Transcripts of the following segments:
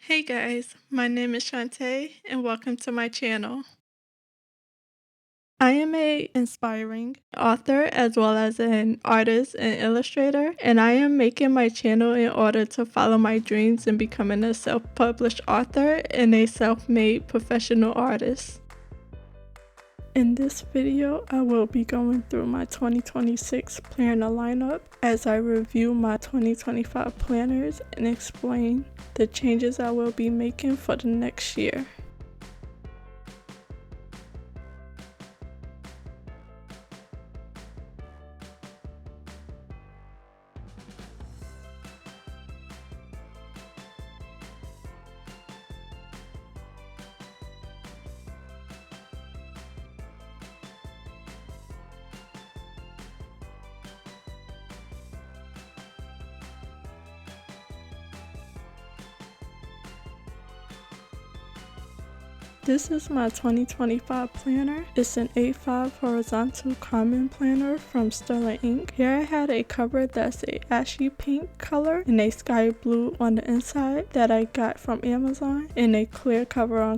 Hey guys, my name is Shantae and welcome to my channel. I am a inspiring author as well as an artist and illustrator, and I am making my channel in order to follow my dreams in becoming a self-published author and a self-made professional artist. In this video, I will be going through my 2026 planner lineup as I review my 2025 planners and explain the changes I will be making for the next year. This is my 2025 planner. It's an A5 horizontal common planner from Sterling Ink. Here I had a cover that's a ashy pink color and a sky blue on the inside that I got from Amazon, and a clear cover on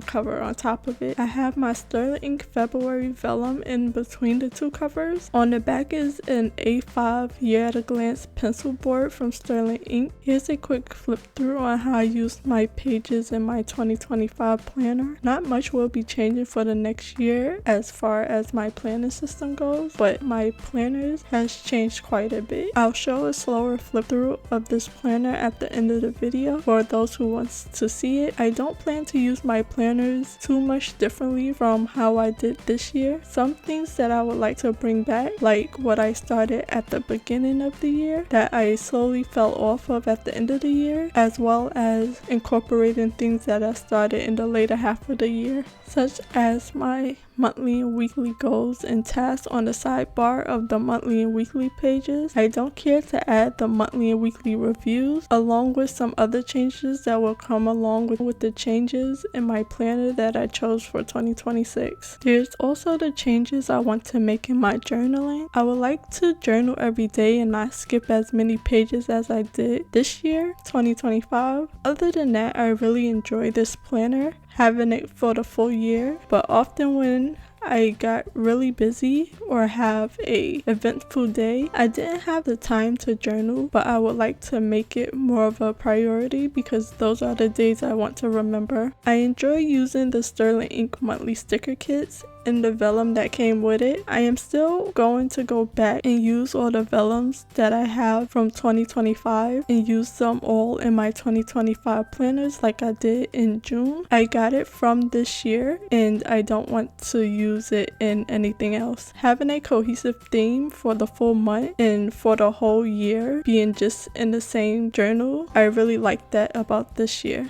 top of it. I have my Sterling Ink February vellum in between the two covers. On the back is an A5 year at a glance pencil board from Sterling Ink. Here's a quick flip through on how I used my pages in my 2025 planner. Not much will be changing for the next year as far as my planning system goes, but my planners has changed quite a bit. I'll show a slower flip through of this planner at the end of the video for those who wants to see it. I don't plan to use my planners too much differently from how I did this year. Some things that I would like to bring back, like what I started at the beginning of the year that I slowly fell off of at the end of the year, as well as incorporating things that I started in the later half of the year, such as my monthly and weekly goals and tasks on the sidebar of the monthly and weekly pages. I don't care to add the monthly and weekly reviews, along with some other changes that will come along with the changes in my planner that I chose for 2026. There's also the changes I want to make in my journaling. I would like to journal every day and not skip as many pages as I did this year, 2025. Other than that, I really enjoy this planner, having it for the full year, but often when I got really busy or have a eventful day, I didn't have the time to journal, but I would like to make it more of a priority because those are the days I want to remember. I enjoy using the Sterling Ink monthly sticker kits and the vellum that came with it. I am still going to go back and use all the vellums that I have from 2025 and use them all in my 2025 planners like I did in June. I got it from this year and I don't want to use it in anything else. Having a cohesive theme for the full month and for the whole year being just in the same journal, I really like that about this year.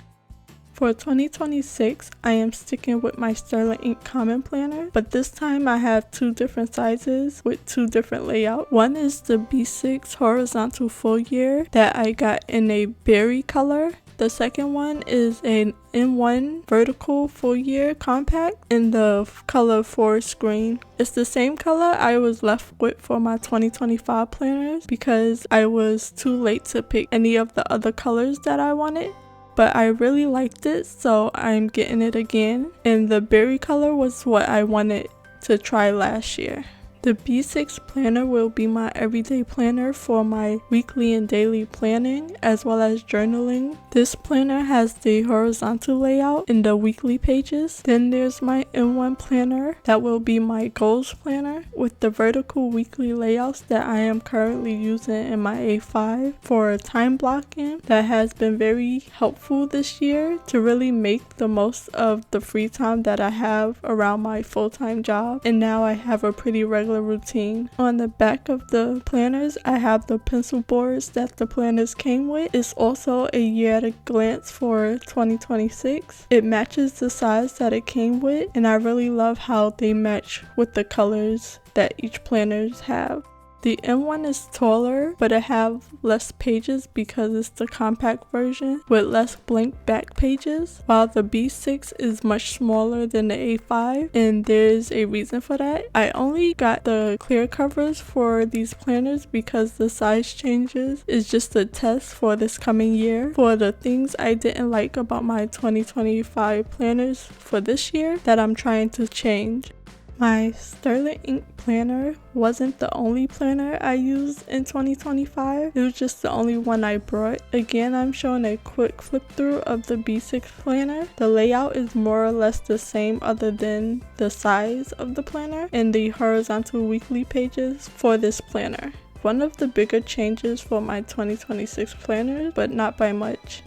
For 2026, I am sticking with my Sterling Ink Common Planner, but this time I have two different sizes with two different layouts. One is the B6 Horizontal Full Year that I got in a berry color. The second one is an N1 Vertical Full Year Compact in the color Forest Green. It's the same color I was left with for my 2025 planners because I was too late to pick any of the other colors that I wanted. But I really liked it, so I'm getting it again. And the berry color was what I wanted to try last year. The B6 planner will be my everyday planner for my weekly and daily planning as well as journaling. This planner has the horizontal layout in the weekly pages. Then there's my N1 planner that will be my goals planner with the vertical weekly layouts that I am currently using in my A5 for time blocking. That has been very helpful this year to really make the most of the free time that I have around my full-time job, and now I have a pretty regular routine. On the back of the planners, I have the pencil boards that the planners came with. It's also a year at a glance for 2026. It matches the size that it came with, and I really love how they match with the colors that each planners have. The M1 is taller, but it have less pages because it's the compact version with less blank back pages, while the B6 is much smaller than the A5, and there's a reason for that. I only got the clear covers for these planners because the size changes is just a test for this coming year for the things I didn't like about my 2025 planners for this year that I'm trying to change. My Sterling Ink planner wasn't the only planner I used in 2025, it was just the only one I brought. Again, I'm showing a quick flip through of the B6 planner. The layout is more or less the same other than the size of the planner and the horizontal weekly pages for this planner. One of the bigger changes for my 2026 planners, but not by much.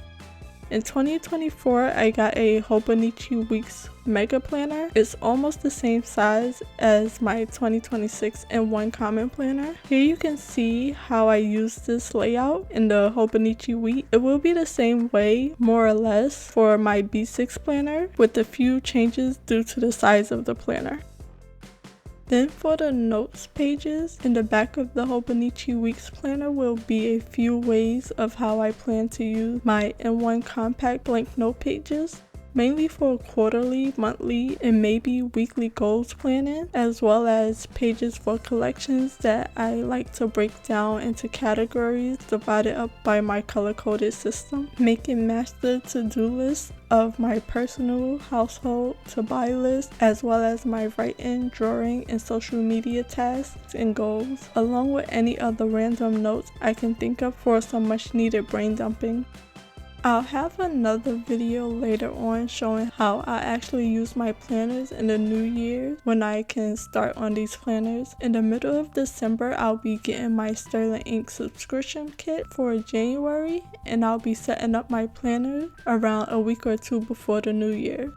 In 2024, I got a Hobonichi Weeks Mega Planner. It's almost the same size as my 2026 M1 Common Planner. Here you can see how I use this layout in the Hobonichi Week. It will be the same way, more or less, for my B6 planner, with a few changes due to the size of the planner. Then for the notes pages, in the back of the Hobonichi Weeks planner will be a few ways of how I plan to use my M1 compact blank note pages, mainly for quarterly, monthly, and maybe weekly goals planning, as well as pages for collections that I like to break down into categories divided up by my color-coded system. Make a master to-do list of my personal, household, to-buy list, as well as my writing, drawing, and social media tasks and goals, along with any other random notes I can think of for some much-needed brain dumping. I'll have another video later on showing how I actually use my planners in the new year when I can start on these planners. In the middle of December, I'll be getting my Sterling Ink subscription kit for January, and I'll be setting up my planner around a week or two before the new year.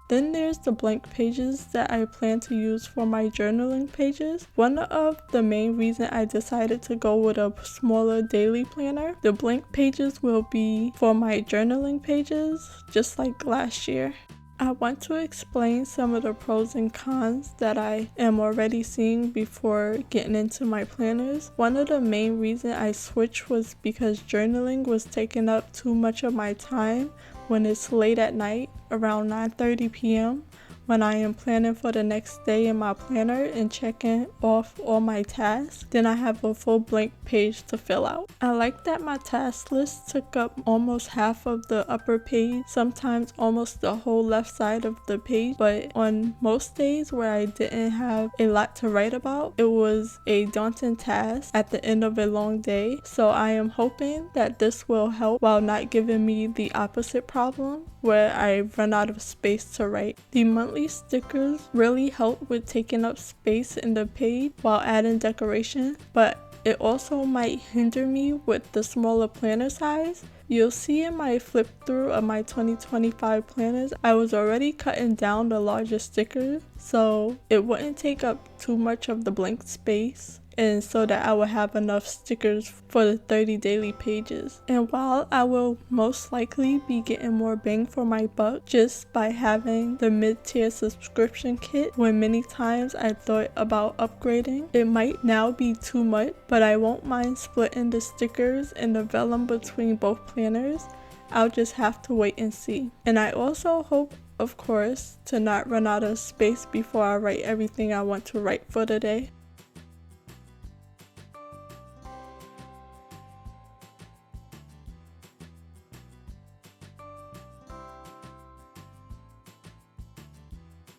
Then there's the blank pages that I plan to use for my journaling pages. One of the main reasons I decided to go with a smaller daily planner. The blank pages will be for my journaling pages, just like last year. I want to explain some of the pros and cons that I am already seeing before getting into my planners. One of the main reasons I switched was because journaling was taking up too much of my time when it's late at night, around 9:30 p.m. when I am planning for the next day in my planner and checking off all my tasks. Then I have a full blank page to fill out. I like that my task list took up almost half of the upper page, sometimes almost the whole left side of the page, but on most days where I didn't have a lot to write about, it was a daunting task at the end of a long day. So I am hoping that this will help while not giving me the opposite problem where I run out of space to write. The monthly stickers really help with taking up space in the page while adding decoration, but it also might hinder me with the smaller planner size. You'll see in my flip through of my 2025 planners, I was already cutting down the larger stickers so it wouldn't take up too much of the blank space, and so that I will have enough stickers for the 30 daily pages. And while I will most likely be getting more bang for my buck just by having the mid-tier subscription kit, when many times I thought about upgrading, it might now be too much, but I won't mind splitting the stickers and the vellum between both planners. I'll just have to wait and see. And I also hope, of course, to not run out of space before I write everything I want to write for the day.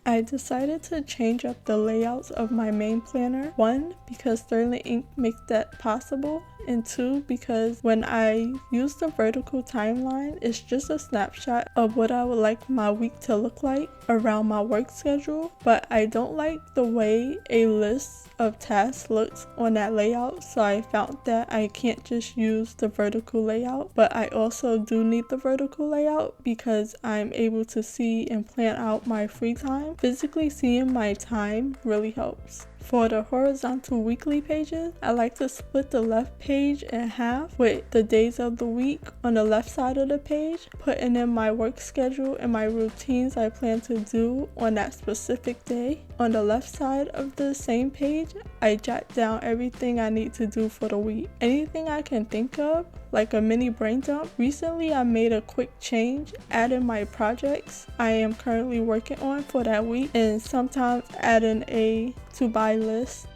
I decided to change up the layouts of my main planner. 1, because Sterling Ink makes that possible, and 2, because when I use the vertical timeline, it's just a snapshot of what I would like my week to look like around my work schedule, but I don't like the way a list of tasks looks on that layout, so I found that I can't just use the vertical layout, but I also do need the vertical layout because I'm able to see and plan out my free time. Physically seeing my time really helps. For the horizontal weekly pages, I like to split the left page in half with the days of the week on the left side of the page, putting in my work schedule and my routines I plan to do on that specific day. On the left side of the same page, I jot down everything I need to do for the week. Anything I can think of, like a mini brain dump. Recently, I made a quick change, adding my projects I am currently working on for that week, and sometimes adding a to-buy list.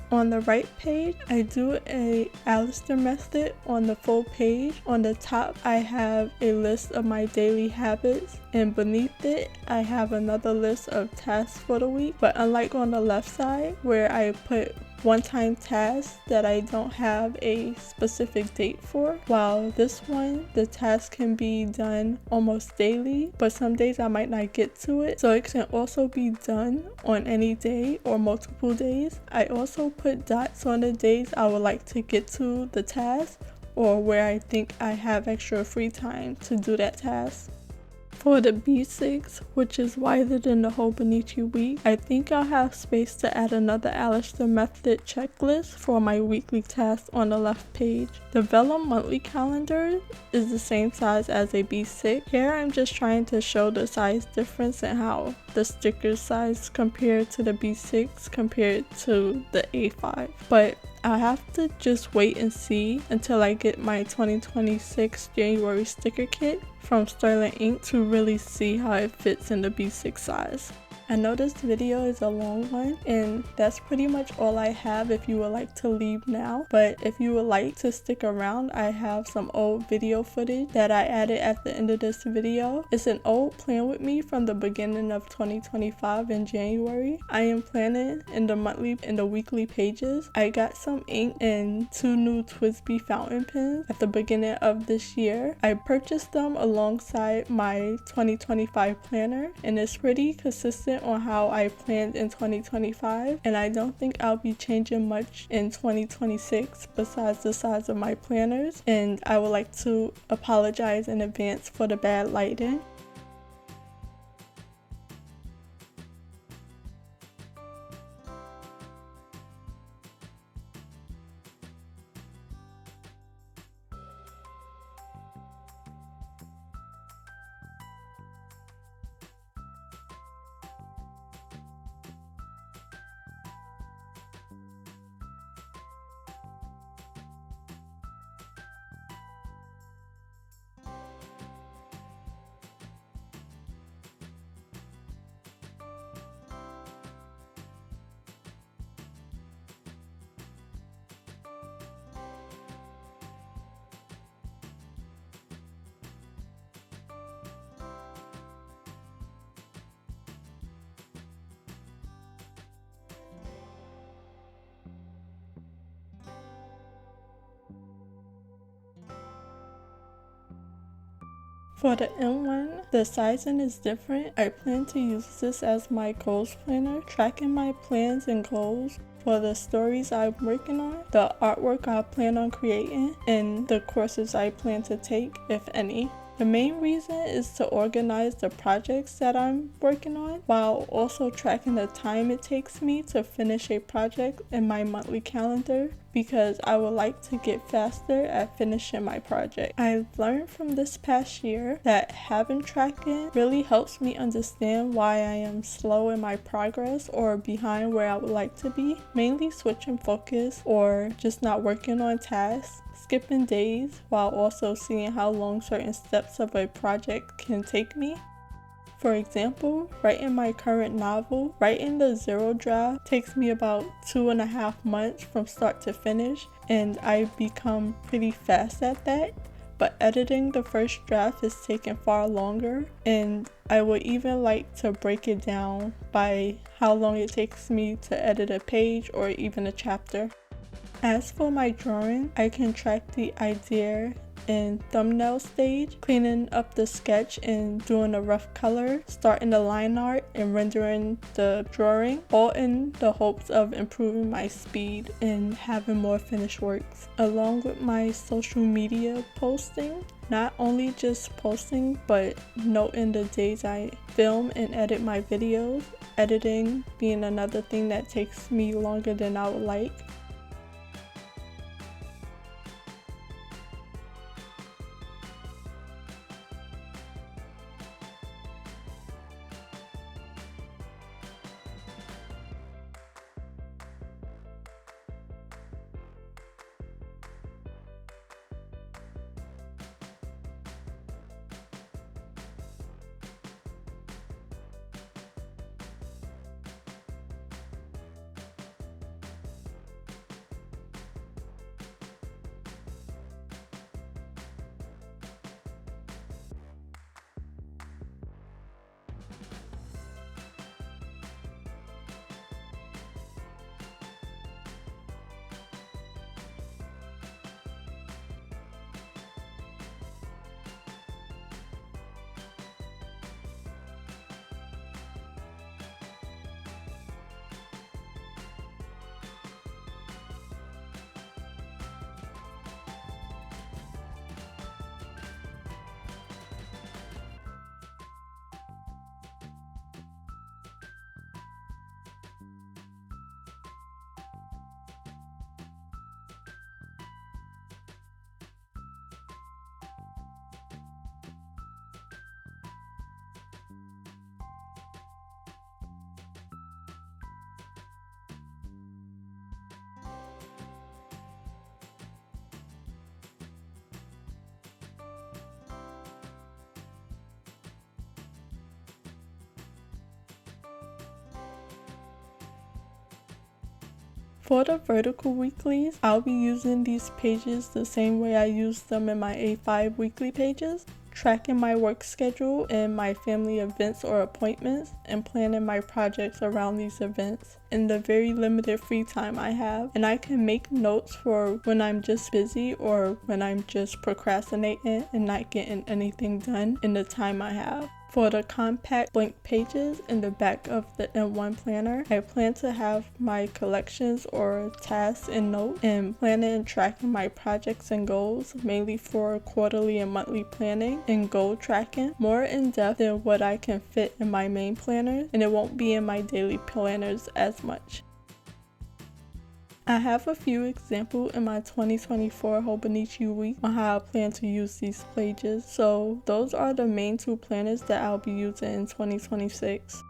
On the right page, I do a Alistair method on the full page. On the top, I have a list of my daily habits, and beneath it, I have another list of tasks for the week. But unlike on the left side, where I put one-time tasks that I don't have a specific date for, while this one, the task can be done almost daily, but some days I might not get to it, so it can also be done on any day or multiple days. I also put dots on the days I would like to get to the task, or where I think I have extra free time to do that task. For the B6, which is wider than the Hobonichi week, I think I'll have space to add another Alistair method checklist for my weekly tasks on the left page. The Vellum monthly calendar is the same size as a B6. Here I'm just trying to show the size difference and how the sticker size compared to the B6 compared to the A5. But I have to just wait and see until I get my 2026 January sticker kit from Sterling Ink to really see how it fits in the B6 size. I know this video is a long one, and that's pretty much all I have if you would like to leave now. But if you would like to stick around, I have some old video footage that I added at the end of this video. It's an old plan with me from the beginning of 2025 in January. I am planning in the monthly and the weekly pages. I got some ink and 2 new TWSBI fountain pens at the beginning of this year. I purchased them alongside my 2025 planner, and it's pretty consistent on how I planned in 2025, and I don't think I'll be changing much in 2026 besides the size of my planners, and I would like to apologize in advance for the bad lighting. For the M1, the sizing is different. I plan to use this as my goals planner, tracking my plans and goals for the stories I'm working on, the artwork I plan on creating, and the courses I plan to take, if any. The main reason is to organize the projects that I'm working on while also tracking the time it takes me to finish a project in my monthly calendar, because I would like to get faster at finishing my project. I've learned from this past year that having tracking really helps me understand why I am slow in my progress or behind where I would like to be, mainly switching focus or just not working on tasks, skipping days, while also seeing how long certain steps of a project can take me. For example, writing my current novel, writing the zero draft takes me about 2.5 months from start to finish, and I've become pretty fast at that. But editing the first draft is taking far longer, and I would even like to break it down by how long it takes me to edit a page or even a chapter. As for my drawing, I can track the idea in thumbnail stage, cleaning up the sketch and doing a rough color, starting the line art and rendering the drawing, all in the hopes of improving my speed and having more finished works. Along with my social media posting, not only just posting, but noting the days I film and edit my videos, editing being another thing that takes me longer than I would like. For the vertical weeklies, I'll be using these pages the same way I use them in my A5 weekly pages, tracking my work schedule and my family events or appointments, and planning my projects around these events in the very limited free time I have. And I can make notes for when I'm just busy or when I'm just procrastinating and not getting anything done in the time I have. For the compact blank pages in the back of the M1 planner, I plan to have my collections or tasks in note and planning and tracking my projects and goals, mainly for quarterly and monthly planning and goal tracking, more in depth than what I can fit in my main planner, and it won't be in my daily planners as much. I have a few examples in my 2024 Hobonichi week on how I plan to use these pages, so those are the main two planners that I'll be using in 2026.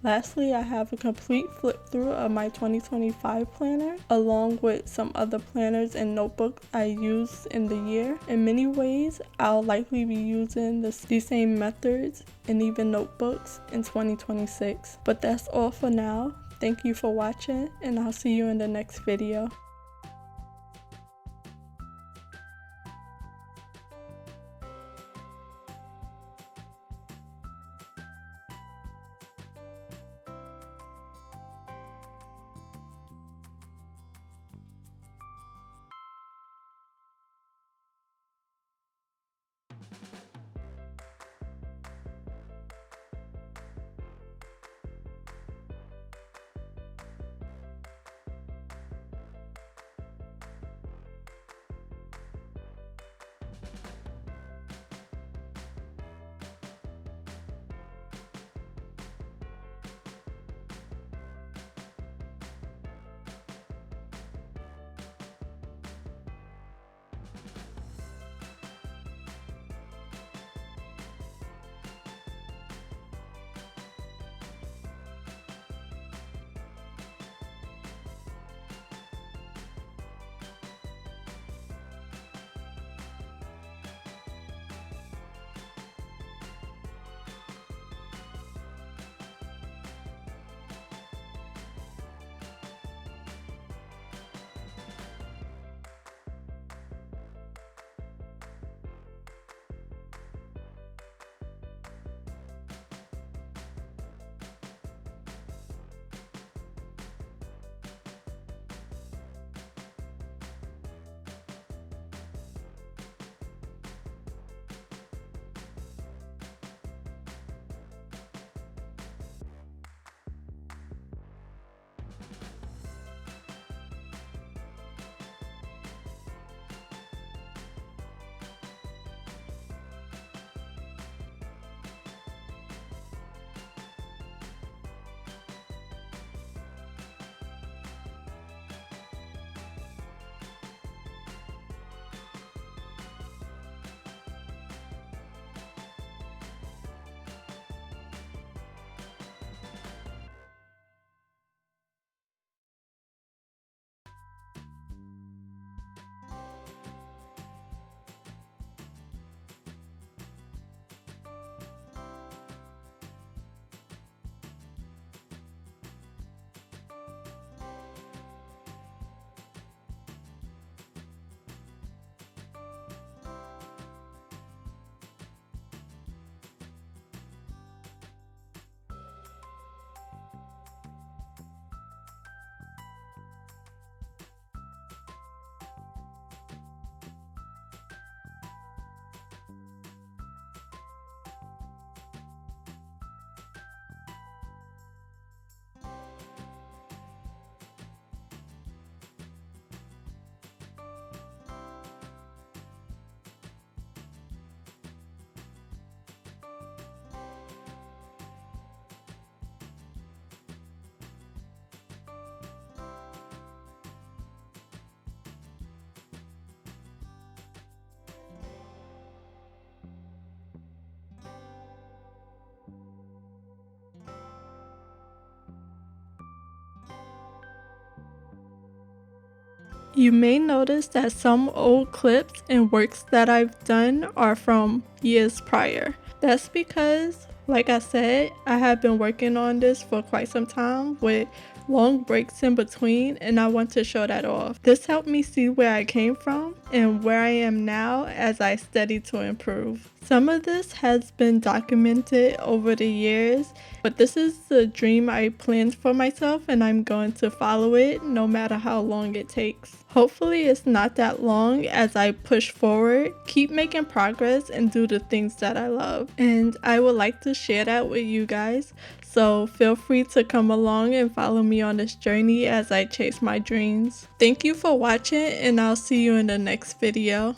Lastly, I have a complete flip through of my 2025 planner, along with some other planners and notebooks I used in the year. In many ways, I'll likely be using these same methods and even notebooks in 2026. But that's all for now. Thank you for watching, and I'll see you in the next video. You may notice that some old clips and works that I've done are from years prior. That's because, like I said, I have been working on this for quite some time with long breaks in between, and I want to show that off. This helped me see where I came from and where I am now as I study to improve. Some of this has been documented over the years, but this is the dream I planned for myself, and I'm going to follow it no matter how long it takes. Hopefully it's not that long as I push forward, keep making progress, and do the things that I love. And I would like to share that with you guys, so feel free to come along and follow me on this journey as I chase my dreams. Thank you for watching, and I'll see you in the next video.